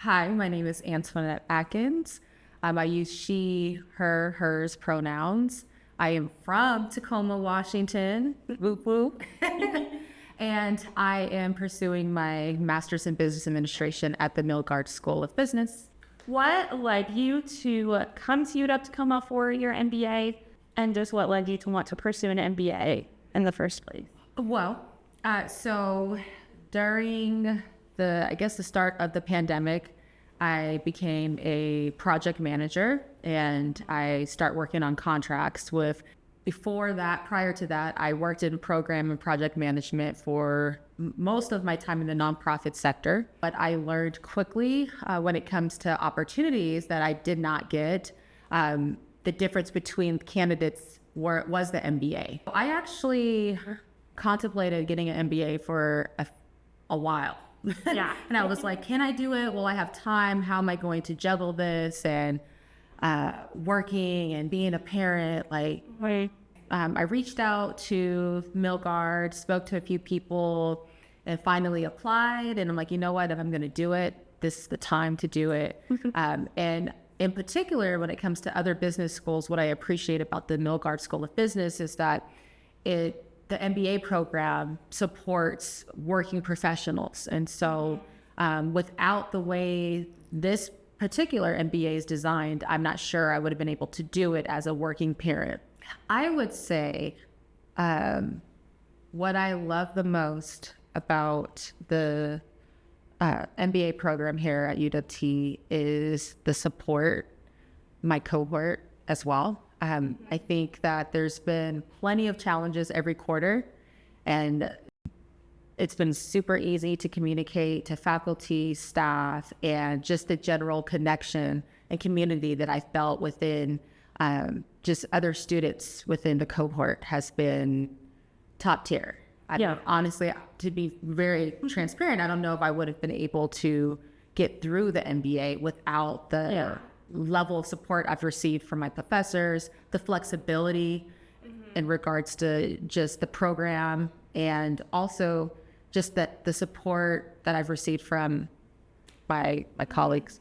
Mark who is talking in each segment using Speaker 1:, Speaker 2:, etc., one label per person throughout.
Speaker 1: Hi, my name is Antoinett Atkins. I use she, her, hers pronouns. I am from Tacoma, Washington, whoop whoop. And I am pursuing my master's in business administration at the Milgard School of Business.
Speaker 2: What led you to come to UW Tacoma for your MBA, and just what led you to want to pursue an MBA in the first place?
Speaker 1: So during the start of the pandemic, I became a project manager and I start working on contracts prior to that, I worked in program and project management for most of my time in the nonprofit sector. But I learned quickly when it comes to opportunities that I did not get, the difference between candidates was the MBA. I actually contemplated getting an MBA for a while.
Speaker 2: Yeah.
Speaker 1: And I was like, can I do it? Will I have time? How am I going to juggle this and working and being a parent?
Speaker 2: Right.
Speaker 1: I reached out to Milgard, spoke to a few people, and finally applied. And I'm like, you know what? If I'm going to do it, this is the time to do it. And in particular, when it comes to other business schools, what I appreciate about the Milgard School of Business is that the MBA program supports working professionals. And so without the way this particular MBA is designed, I'm not sure I would have been able to do it as a working parent. I would say what I love the most about the MBA program here at UWT is the support, my cohort as well. I think that there's been plenty of challenges every quarter, and it's been super easy to communicate to faculty, staff, and just the general connection and community that I felt within just other students within the cohort has been top tier. Honestly, to be very transparent, I don't know if I would have been able to get through the MBA without the level of support I've received from my professors, the flexibility in regards to just the program, and also just the support that I've received from my colleagues.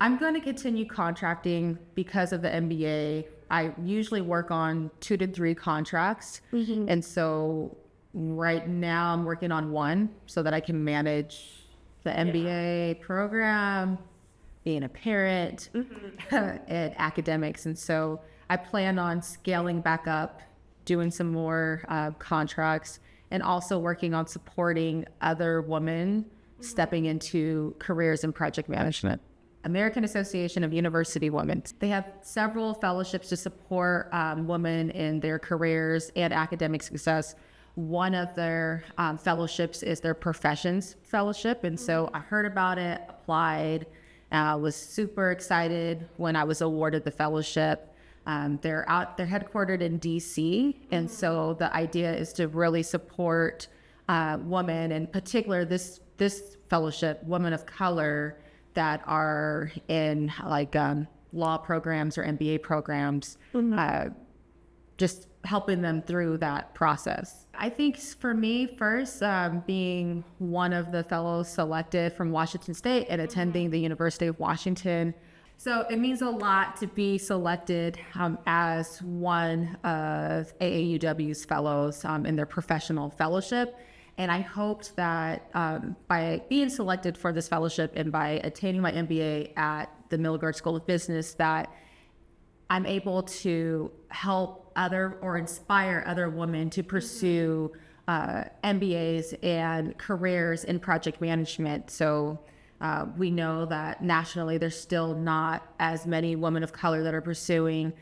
Speaker 1: I'm going to continue contracting because of the MBA. I usually work on 2 to 3 contracts. And so right now I'm working on one so that I can manage the MBA program, being a parent, and academics. And so I plan on scaling back up, doing some more contracts, and also working on supporting other women stepping into careers in project management. American Association of University Women. They have several fellowships to support women in their careers and academic success. One of their fellowships is their Professions Fellowship. And so I heard about it, applied, was super excited when I was awarded the fellowship. They're headquartered in DC. And so the idea is to really support women, in particular this fellowship, women of color that are in law programs or MBA programs, just helping them through that process. I think for me first, being one of the fellows selected from Washington State and attending the University of Washington. So it means a lot to be selected as one of AAUW's fellows in their professional fellowship. And I hoped that by being selected for this fellowship and by attaining my MBA at the Milgard School of Business, that I'm able to help inspire other women to pursue MBAs and careers in project management. So we know that nationally there's still not as many women of color that are pursuing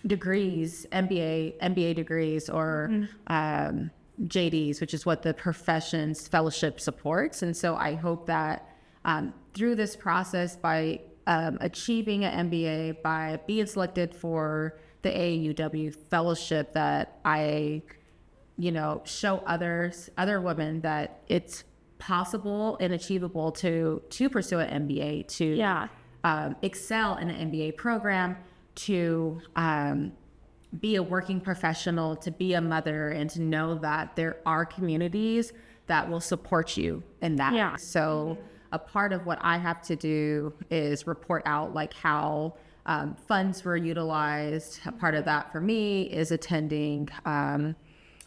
Speaker 1: degrees, MBA degrees, or JDs, which is what the Professions Fellowship supports. And so I hope that through this process, by achieving an MBA, by being selected for the AAUW Fellowship, that I, show other women that it's possible and achievable to pursue an MBA, to excel in an MBA program, to be a working professional, to be a mother, and to know that there are communities that will support you in that. So a part of what I have to do is report out like how funds were utilized. A part of that for me is attending a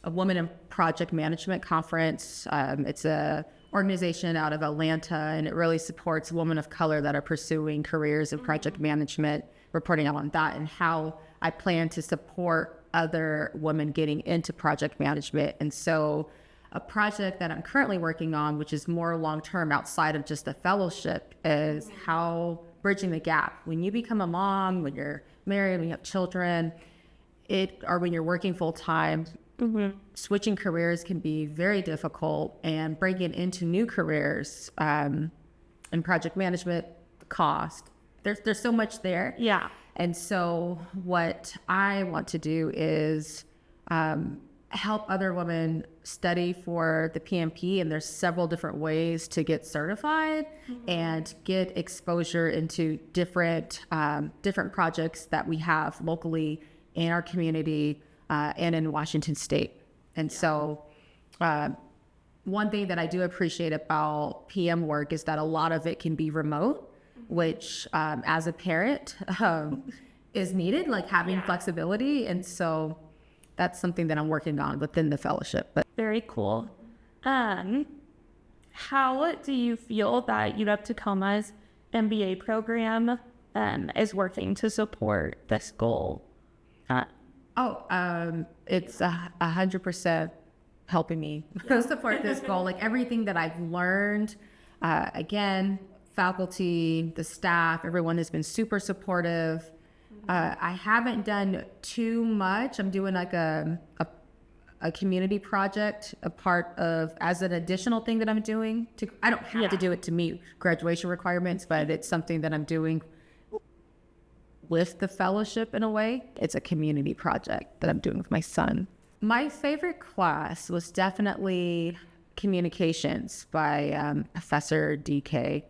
Speaker 1: Women in Project Management conference. It's a organization out of Atlanta, and it really supports women of color that are pursuing careers in project management, reporting out on that and how I plan to support other women getting into project management. And so a project that I'm currently working on, which is more long-term outside of just the fellowship, is how bridging the gap. When you become a mom, when you're married, when you have children, or when you're working full-time, switching careers can be very difficult, and breaking into new careers in project management, cost. There's so much there.
Speaker 2: Yeah.
Speaker 1: And so what I want to do is help other women study for the PMP, and there's several different ways to get certified and get exposure into different projects that we have locally in our community and in Washington State. And so one thing that I do appreciate about PM work is that a lot of it can be remote, which as a parent is needed, like having flexibility. And so that's something that I'm working on within the fellowship. But
Speaker 2: very cool. How do you feel that UW Tacoma's MBA program is working to support this goal?
Speaker 1: It's 100% helping me support this goal. Like everything that I've learned, again, faculty, the staff, everyone has been super supportive. I haven't done too much. I'm doing like a community project, a part of, as an additional thing that I'm doing. I don't have to do it to meet graduation requirements, but it's something that I'm doing with the fellowship in a way. It's a community project that I'm doing with my son. My favorite class was definitely communications by Professor DK.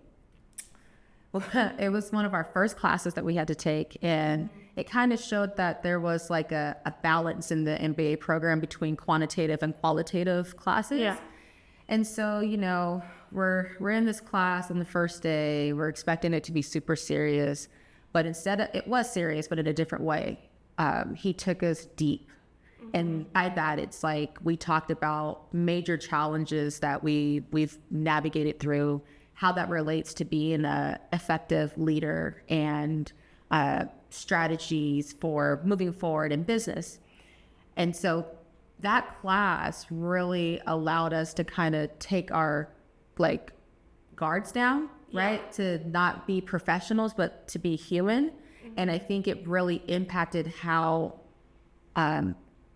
Speaker 1: It was one of our first classes that we had to take, and it kind of showed that there was like a balance in the MBA program between quantitative and qualitative classes. Yeah. And so, you know, we're in this class on the first day, we're expecting it to be super serious, but instead it was serious, but in a different way. He took us deep. And by that, it's like we talked about major challenges that we've navigated through, how that relates to being an effective leader, and strategies for moving forward in business. And so that class really allowed us to kind of take our like guards down, right? To not be professionals, but to be human. And I think it really impacted how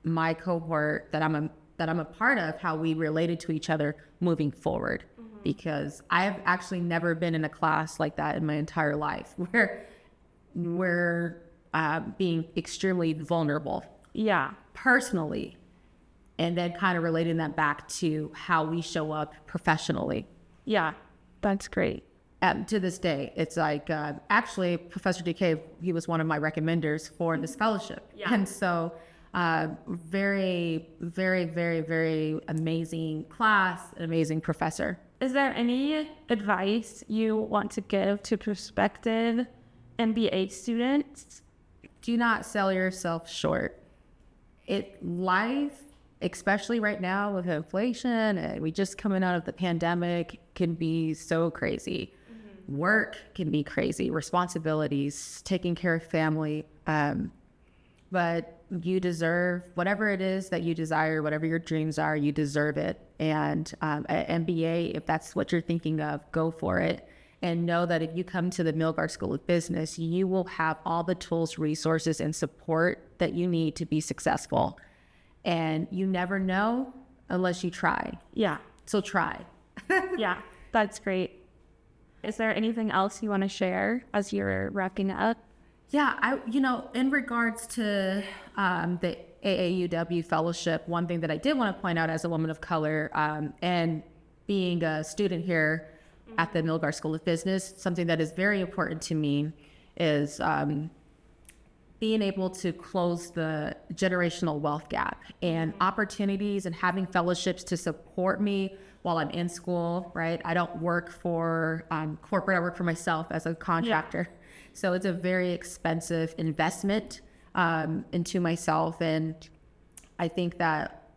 Speaker 1: my cohort that I'm a part of, how we related to each other moving forward. Because I have actually never been in a class like that in my entire life, where we're being extremely vulnerable. Yeah. Personally. And then kind of relating that back to how we show up professionally. Yeah.
Speaker 2: That's great.
Speaker 1: To this day, it's like, actually, Professor DK, he was one of my recommenders for this fellowship. Yeah. And so very, very, very, very amazing class, an amazing professor.
Speaker 2: Is there any advice you want to give to prospective MBA students?
Speaker 1: Do not sell yourself short. Life, especially right now with inflation, and we just coming out of the pandemic, can be so crazy. Work can be crazy, responsibilities, taking care of family. But you deserve whatever it is that you desire, whatever your dreams are, you deserve it. And at MBA, if that's what you're thinking of, go for it. And know that if you come to the Milgard School of Business, you will have all the tools, resources, and support that you need to be successful. And you never know unless you try. Yeah. So try.
Speaker 2: Yeah, that's great. Is there anything else you want to share as you're wrapping up?
Speaker 1: Yeah, in regards to the AAUW Fellowship, one thing that I did want to point out as a woman of color and being a student here at the Milgard School of Business, something that is very important to me is being able to close the generational wealth gap and opportunities, and having fellowships to support me while I'm in school, right? I don't work for corporate. I work for myself as a contractor. So it's a very expensive investment into myself. And I think that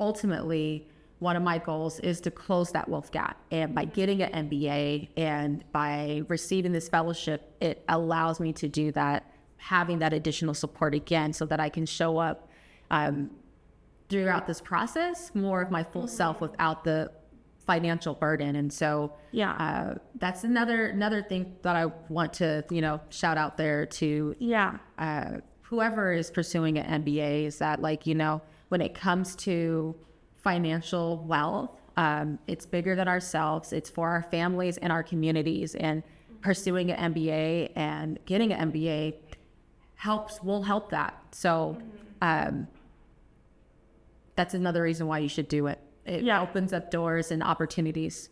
Speaker 1: ultimately one of my goals is to close that wealth gap. And by getting an MBA and by receiving this fellowship, it allows me to do that, having that additional support again, so that I can show up throughout this process more of my full self without the financial burden. And so that's another thing that I want to, shout out there to whoever is pursuing an MBA, is that, like, when it comes to financial wealth, it's bigger than ourselves. It's for our families and our communities, and pursuing an MBA and getting an MBA will help that. So that's another reason why you should do it. It opens up doors and opportunities.